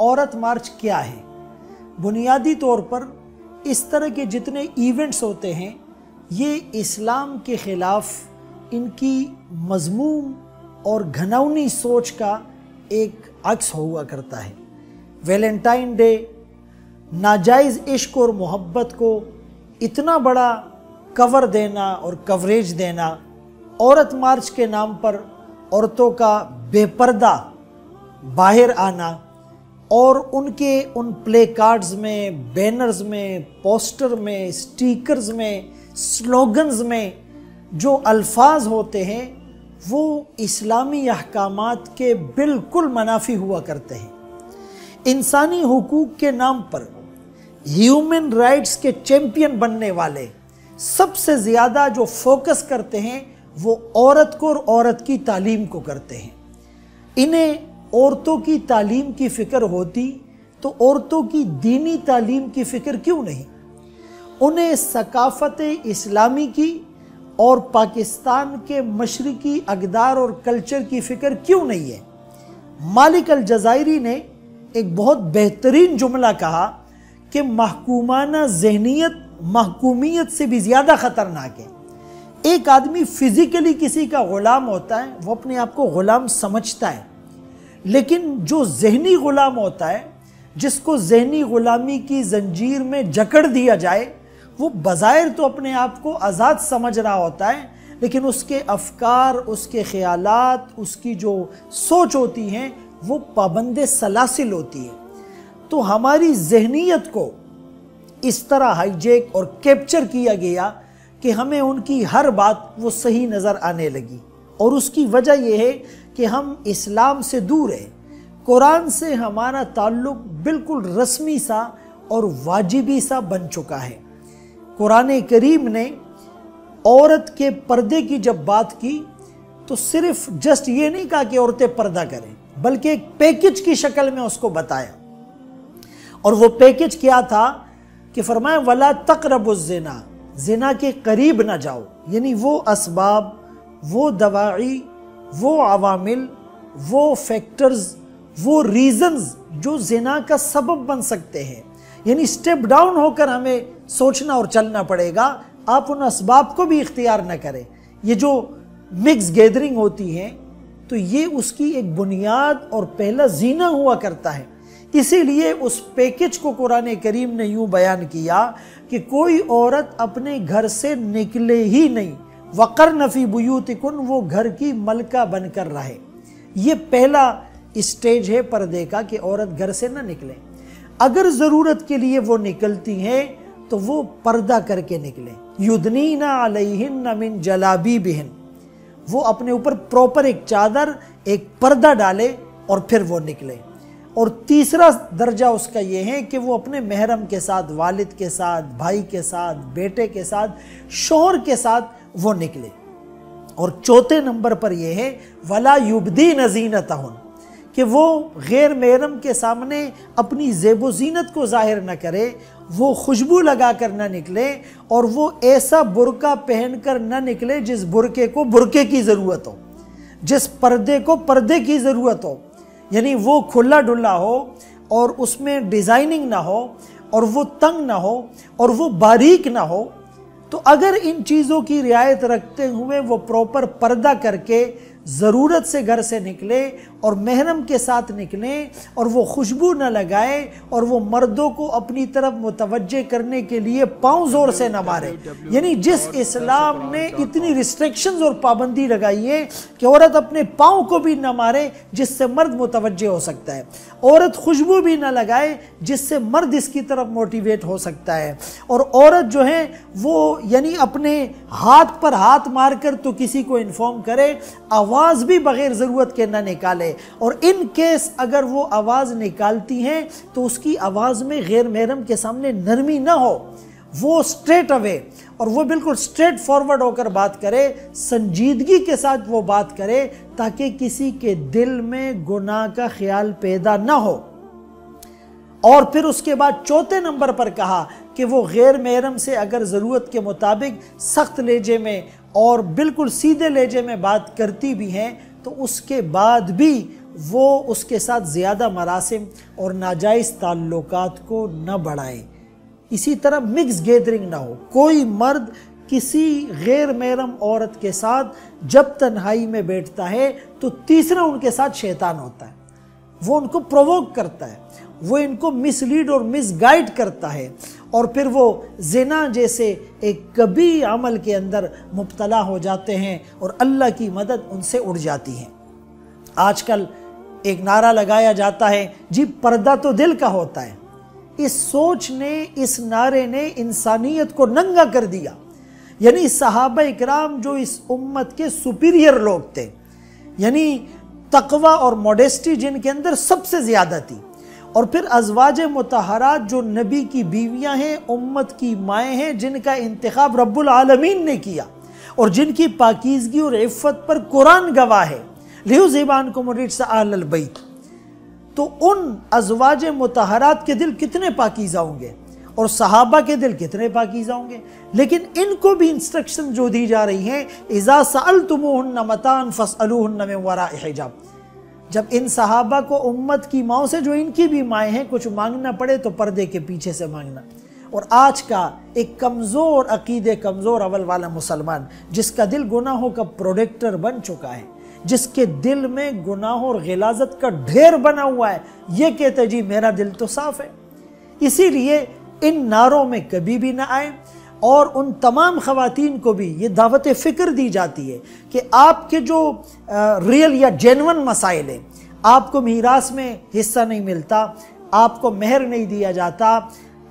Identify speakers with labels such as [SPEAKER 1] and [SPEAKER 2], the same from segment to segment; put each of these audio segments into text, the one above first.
[SPEAKER 1] عورت مارچ کیا ہے؟ بنیادی طور پر اس طرح کے جتنے ایونٹس ہوتے ہیں یہ اسلام کے خلاف ان کی مذموم اور گھناؤنی سوچ کا ایک عکس ہوا کرتا ہے۔ ویلنٹائن ڈے، ناجائز عشق اور محبت کو اتنا بڑا کور دینا اور کوریج دینا، عورت مارچ کے نام پر عورتوں کا بے پردہ باہر آنا اور ان کے ان پلے کارڈز میں، بینرز میں، پوسٹر میں، سٹیکرز میں، سلوگنز میں جو الفاظ ہوتے ہیں وہ اسلامی احکامات کے بالکل منافی ہوا کرتے ہیں۔ انسانی حقوق کے نام پر ہیومن رائٹس کے چیمپئن بننے والے سب سے زیادہ جو فوکس کرتے ہیں وہ عورت کو اور عورت کی تعلیم کو کرتے ہیں۔ انہیں عورتوں کی تعلیم کی فکر ہوتی تو عورتوں کی دینی تعلیم کی فکر کیوں نہیں؟ انہیں ثقافت اسلامی کی اور پاکستان کے مشرقی اقدار اور کلچر کی فکر کیوں نہیں ہے؟ مالک الجزائری نے ایک بہت بہترین جملہ کہا کہ محکومانہ ذہنیت محکومیت سے بھی زیادہ خطرناک ہے۔ ایک آدمی فزیکلی کسی کا غلام ہوتا ہے، وہ اپنے آپ کو غلام سمجھتا ہے، لیکن جو ذہنی غلام ہوتا ہے، جس کو ذہنی غلامی کی زنجیر میں جکڑ دیا جائے، وہ بظاہر تو اپنے آپ کو آزاد سمجھ رہا ہوتا ہے، لیکن اس کے افکار، اس کے خیالات، اس کی جو سوچ ہوتی ہیں وہ پابند سلاسل ہوتی ہے۔ تو ہماری ذہنیت کو اس طرح ہائی جیک اور کیپچر کیا گیا کہ ہمیں ان کی ہر بات وہ صحیح نظر آنے لگی، اور اس کی وجہ یہ ہے کہ ہم اسلام سے دور ہیں۔ قرآن سے ہمارا تعلق بالکل رسمی سا اور واجبی سا بن چکا ہے۔ قرآن کریم نے عورت کے پردے کی جب بات کی تو صرف جسٹ یہ نہیں کہا کہ عورتیں پردہ کریں، بلکہ ایک پیکج کی شکل میں اس کو بتایا، اور وہ پیکج کیا تھا کہ فرمایا وَلَا تَقْرَبُوا الزِّنَا، زنا کے قریب نہ جاؤ، یعنی وہ اسباب، وہ دواعی، وہ عوامل، وہ فیکٹرز، وہ ریزنز جو زنا کا سبب بن سکتے ہیں، یعنی سٹیپ ڈاؤن ہو کر ہمیں سوچنا اور چلنا پڑے گا۔ آپ ان اسباب کو بھی اختیار نہ کریں۔ یہ جو مکس گیدرنگ ہوتی ہے تو یہ اس کی ایک بنیاد اور پہلا زینہ ہوا کرتا ہے۔ اسی لیے اس پیکج کو قرآن کریم نے یوں بیان کیا کہ کوئی عورت اپنے گھر سے نکلے ہی نہیں، وَقَرْنَ فِي بُيُوتِكُنْ، وہ گھر کی ملکہ بن کر رہے۔ یہ پہلا اسٹیج ہے پردے کا کہ عورت گھر سے نہ نکلے۔ اگر ضرورت کے لیے وہ نکلتی ہیں تو وہ پردہ کر کے نکلیں۔ یُدْنِینَ عَلَيْهِنَّ مِن جَلَابِیبِهِنَّ، وہ اپنے اوپر پراپر ایک چادر، ایک پردہ ڈالے اور پھر وہ نکلے۔ اور تیسرا درجہ اس کا یہ ہے کہ وہ اپنے محرم کے ساتھ، والد کے ساتھ، بھائی کے ساتھ، بیٹے کے ساتھ، شوہر کے ساتھ وہ نکلے۔ اور چوتھے نمبر پر یہ ہے وَلَا يُبْدِينَ زِينَتَهُنَّ، کہ وہ غیر محرم کے سامنے اپنی زیب و زینت کو ظاہر نہ کرے، وہ خوشبو لگا کر نہ نکلے، اور وہ ایسا برقع پہن کر نہ نکلے جس برقعے کو برقعے کی ضرورت ہو، جس پردے کو پردے کی ضرورت ہو، یعنی وہ کھلا ڈلا ہو اور اس میں ڈیزائننگ نہ ہو اور وہ تنگ نہ ہو اور وہ باریک نہ ہو۔ تو اگر ان چیزوں کی رعایت رکھتے ہوئے وہ پراپر پردہ کر کے ضرورت سے گھر سے نکلے اور محرم کے ساتھ نکلیں، اور وہ خوشبو نہ لگائے اور وہ مردوں کو اپنی طرف متوجہ کرنے کے لیے پاؤں زور سے نہ مارے، یعنی جس اسلام نے اتنی ریسٹرکشنز اور پابندی لگائی ہے کہ عورت اپنے پاؤں کو بھی نہ مارے جس سے مرد متوجہ ہو سکتا ہے، عورت خوشبو بھی نہ لگائے جس سے مرد اس کی طرف موٹیویٹ ہو سکتا ہے، اور عورت جو ہے وہ یعنی اپنے ہاتھ پر ہاتھ مار کر تو کسی کو انفارم کرے، آواز بھی بغیر ضرورت کے نہ نکالے، اور ان کیس اگر وہ آواز نکالتی ہیں تو اس کی آواز میں غیر محرم کے سامنے نرمی نہ ہو، وہ سٹریٹ اوے اور وہ بالکل سٹریٹ فارورڈ ہو کر بات کرے، سنجیدگی کے ساتھ وہ بات کرے تاکہ کسی کے دل میں گناہ کا خیال پیدا نہ ہو۔ اور پھر اس کے بعد چوتھے نمبر پر کہا کہ وہ غیر محرم سے اگر ضرورت کے مطابق سخت لہجے میں اور بالکل سیدھے لہجے میں بات کرتی بھی ہیں تو اس کے بعد بھی وہ اس کے ساتھ زیادہ مراسم اور ناجائز تعلقات کو نہ بڑھائے. اسی طرح مکس گیدرنگ نہ ہو. کوئی مرد کسی غیر محرم عورت کے ساتھ جب تنہائی میں بیٹھتا ہے تو تیسرا ان کے ساتھ شیطان ہوتا ہے. وہ ان کو پرووک کرتا ہے, وہ ان کو مس لیڈ اور مس گائیڈ کرتا ہے, اور پھر وہ زنا جیسے ایک کبھی عمل کے اندر مبتلا ہو جاتے ہیں اور اللہ کی مدد ان سے اڑ جاتی ہے. آج کل ایک نعرہ لگایا جاتا ہے جی پردہ تو دل کا ہوتا ہے. اس سوچ نے, اس نعرے نے انسانیت کو ننگا کر دیا. یعنی صحابہ اکرام جو اس امت کے سپیریئر لوگ تھے, یعنی تقوی اور موڈیسٹی جن کے اندر سب سے زیادہ تھی, اور پھر ازواج مطہرات جو نبی کی بیویاں ہیں, امت کی مائیں ہیں, جن کا انتخاب رب العالمین نے کیا اور جن کی پاکیزگی اور عفت پر قرآن گواہ ہے, لِيُذْهِبَ عَنْكُمُ الرِّجْسَ أَهْلَ الْبَيْتِ. تو ان ازواج مطہرات کے دل کتنے پاکیزہ ہوں گے اور صحابہ کے دل کتنے پاکیزہ ہوں گے. لیکن ان کو بھی انسٹرکشن جو دی جا رہی ہیں, اِذَا سَأَلْتُمُوهُنَّ مَتَاعًا فَاسْأَلُوهُنَّ مِنْ وَرَاءِ حِجَابٍ. جب ان صحابہ کو امت کی ماؤں سے, جو ان کی بھی مائیں ہیں, کچھ مانگنا پڑے تو پردے کے پیچھے سے مانگنا. اور آج کا ایک کمزور عقیدے, کمزور عمل والا مسلمان جس کا دل گناہوں کا پروڈکٹر بن چکا ہے, جس کے دل میں گناہوں اور غلاظت کا ڈھیر بنا ہوا ہے, یہ کہتے جی میرا دل تو صاف ہے. اسی لیے ان نعروں میں کبھی بھی نہ آئے. اور ان تمام خواتین کو بھی یہ دعوت فکر دی جاتی ہے کہ آپ کے جو ریئل یا جینون مسائل ہیں, آپ کو میراث میں حصہ نہیں ملتا, آپ کو مہر نہیں دیا جاتا,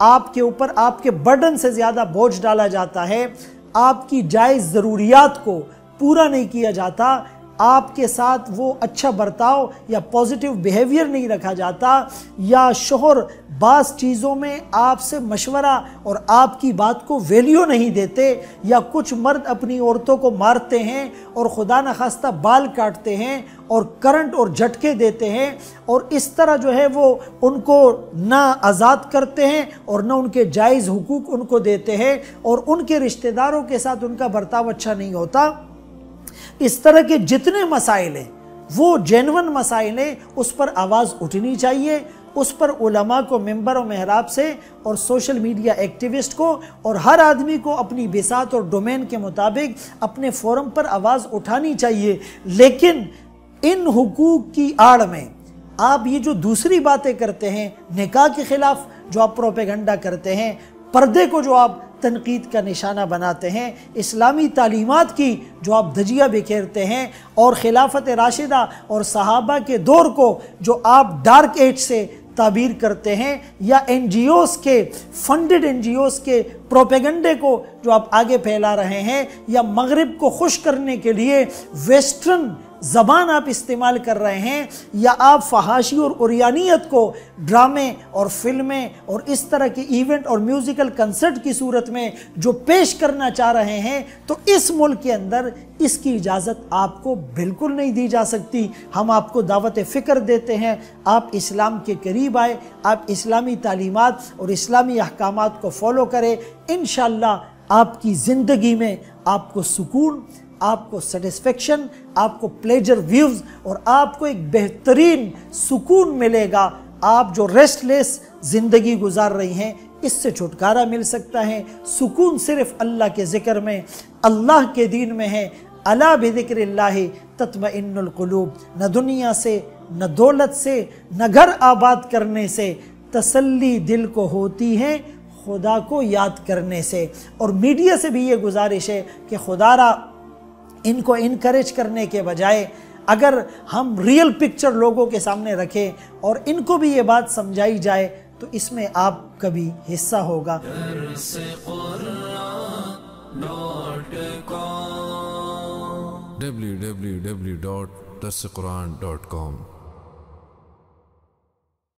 [SPEAKER 1] آپ کے اوپر آپ کے برڈن سے زیادہ بوجھ ڈالا جاتا ہے, آپ کی جائز ضروریات کو پورا نہیں کیا جاتا, آپ کے ساتھ وہ اچھا برتاؤ یا پوزیٹیو بیہیویئر نہیں رکھا جاتا, یا شوہر بعض چیزوں میں آپ سے مشورہ اور آپ کی بات کو ویلیو نہیں دیتے, یا کچھ مرد اپنی عورتوں کو مارتے ہیں اور خدا نخواستہ بال کاٹتے ہیں اور کرنٹ اور جھٹکے دیتے ہیں, اور اس طرح جو ہے وہ ان کو نہ آزاد کرتے ہیں اور نہ ان کے جائز حقوق ان کو دیتے ہیں, اور ان کے رشتہ داروں کے ساتھ ان کا برتاؤ اچھا نہیں ہوتا. اس طرح کے جتنے مسائل ہیں وہ جینون مسائل ہیں, اس پر آواز اٹھنی چاہیے. اس پر علماء کو ممبر و محراب سے, اور سوشل میڈیا ایکٹیوسٹ کو, اور ہر آدمی کو اپنی بساط اور ڈومین کے مطابق اپنے فورم پر آواز اٹھانی چاہیے. لیکن ان حقوق کی آڑ میں آپ یہ جو دوسری باتیں کرتے ہیں, نکاح کے خلاف جو آپ پروپیگنڈا کرتے ہیں, پردے کو جو آپ تنقید کا نشانہ بناتے ہیں, اسلامی تعلیمات کی جو آپ دھجیہ بکھیرتے ہیں, اور خلافت راشدہ اور صحابہ کے دور کو جو آپ ڈارک ایج سے تعبیر کرتے ہیں, یا این جی اوز کے فنڈڈ این جی اوز کے پروپیگنڈے کو جو آپ آگے پھیلا رہے ہیں, یا مغرب کو خوش کرنے کے لیے ویسٹرن زبان آپ استعمال کر رہے ہیں, یا آپ فحاشی اور عریانیت کو ڈرامے اور فلمیں اور اس طرح کے ایونٹ اور میوزیکل کنسرٹ کی صورت میں جو پیش کرنا چاہ رہے ہیں, تو اس ملک کے اندر اس کی اجازت آپ کو بالکل نہیں دی جا سکتی. ہم آپ کو دعوت فکر دیتے ہیں, آپ اسلام کے قریب آئے, آپ اسلامی تعلیمات اور اسلامی احکامات کو فالو کریں. انشاءاللہ آپ کی زندگی میں آپ کو سکون, آپ کو سیٹسفیکشن, آپ کو پلیجر ویوز, اور آپ کو ایک بہترین سکون ملے گا. آپ جو ریسٹ لیس زندگی گزار رہی ہیں, اس سے چھٹکارا مل سکتا ہے. سکون صرف اللہ کے ذکر میں, اللہ کے دین میں ہے. الا بذکر اللہ تطمئن القلوب. نہ دنیا سے, نہ دولت سے, نہ گھر آباد کرنے سے تسلی دل کو ہوتی ہے, خدا کو یاد کرنے سے. اور میڈیا سے بھی یہ گزارش ہے کہ خدا را ان کو انکریج کرنے کے بجائے اگر ہم ریئل پکچر لوگوں کے سامنے رکھیں اور ان کو بھی یہ بات سمجھائی جائے, تو اس میں آپ کا بھی حصہ ہوگا.
[SPEAKER 2] www.darsequran.com